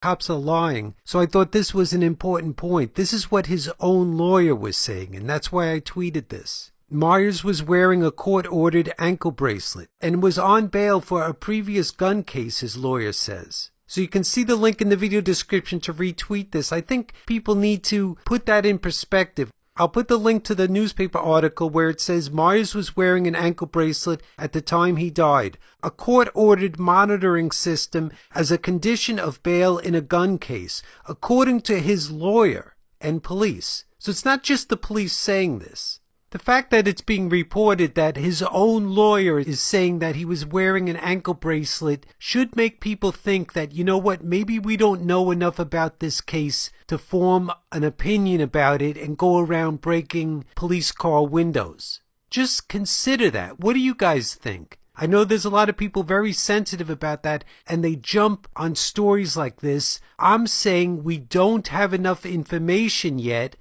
cops are lying. So I thought this was an important point. This is what his own lawyer was saying, and that's why I tweeted this. Myers was wearing a court-ordered ankle bracelet and was on bail for a previous gun case, his lawyer says. So you can see the link in the video description to retweet this. I think people need to put that in perspective. I'll put the link to the newspaper article where it says Myers was wearing an ankle bracelet at the time he died. A court-ordered monitoring system as a condition of bail in a gun case, according to his lawyer and police. So it's not just the police saying this. The fact that it's being reported that his own lawyer is saying that he was wearing an ankle bracelet should make people think that, you know what, maybe we don't know enough about this case to form an opinion about it and go around breaking police car windows. Just consider that. What do you guys think? I know there's a lot of people very sensitive about that and they jump on stories like this. I'm saying we don't have enough information yet.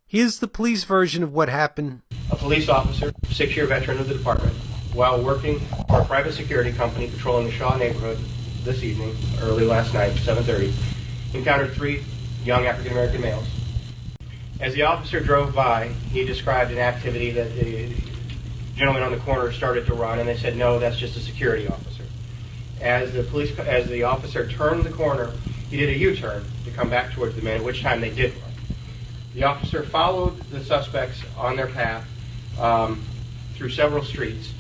Here's the police version of what happened. A police officer, 6-year veteran of the department, while working for a private security company patrolling the Shaw neighborhood this evening, early last night, 7:30, encountered 3 young African-American males. As the officer drove by, he described an activity that the gentleman on the corner started to run, and they said, no, that's just a security officer. As the officer turned the corner, he did a U-turn to come back towards the men, at which time they did run. The officer followed the suspects on their path through several streets,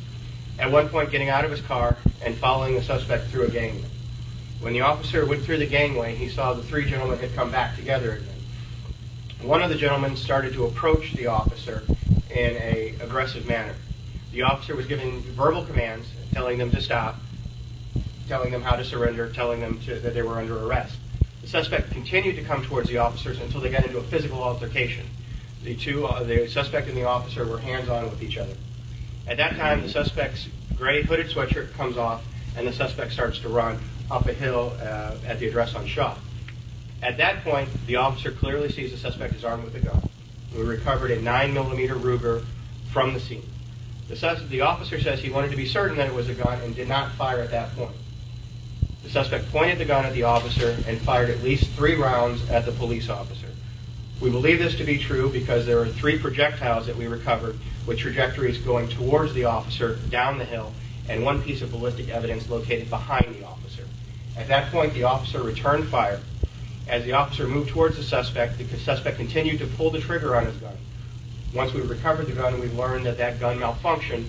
at one point getting out of his car and following the suspect through a gangway. When the officer went through the gangway, he saw the 3 gentlemen had come back together again. One of the gentlemen started to approach the officer in an aggressive manner. The officer was giving verbal commands, telling them to stop, telling them how to surrender, telling them that they were under arrest. The suspect continued to come towards the officers until they got into a physical altercation. The suspect and the officer were hands-on with each other. At that time, the suspect's gray hooded sweatshirt comes off, and the suspect starts to run up a hill at the address on Shaw. At that point, the officer clearly sees the suspect is armed with a gun. We recovered a 9mm Ruger from the scene. The officer says he wanted to be certain that it was a gun and did not fire at that point. The suspect pointed the gun at the officer and fired at least 3 rounds at the police officer. We believe this to be true because there are 3 projectiles that we recovered with trajectories going towards the officer down the hill and 1 piece of ballistic evidence located behind the officer. At that point, the officer returned fire. As the officer moved towards the suspect continued to pull the trigger on his gun. Once we recovered the gun, we learned that that gun malfunctioned